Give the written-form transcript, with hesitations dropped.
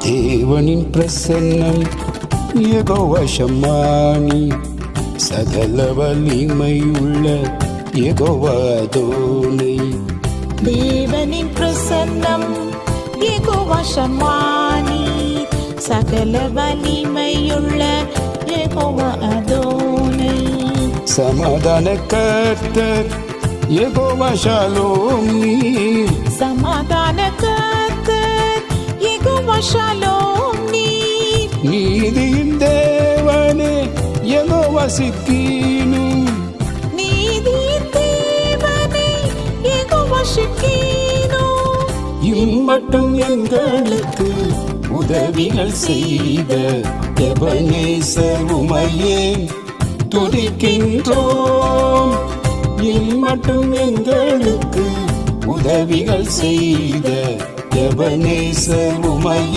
தேவனின் பிரசன்னம் யெகோவா ஷம்மானி, சகல வலிமையுள்ள யெகோவா அதோனை. தேவனின் பிரசன்னம் யெகோவா ஷம்மானி, சகல வலிமையுள்ள யெகோவா அதோனை. சமாதான கர்த்தர் யெகோவா ஷாலோம் நீர், சமாதான கர்த்தர் யெகோவா ஷாலோம் நீர். நீதியின் தேவனே யெகோவா சிக்கீனு, நீதியின் தேவனே யெகோவா ஷிக்கீனு. இம்மட்டும் எங்களுக்கு உதவிகள் செய்த எபனேசர் உமையே துதிக்கின்றோம். இம்மட்டும் எங்களுக்கு உதவிகள் செய்த எபனேசர் உமையே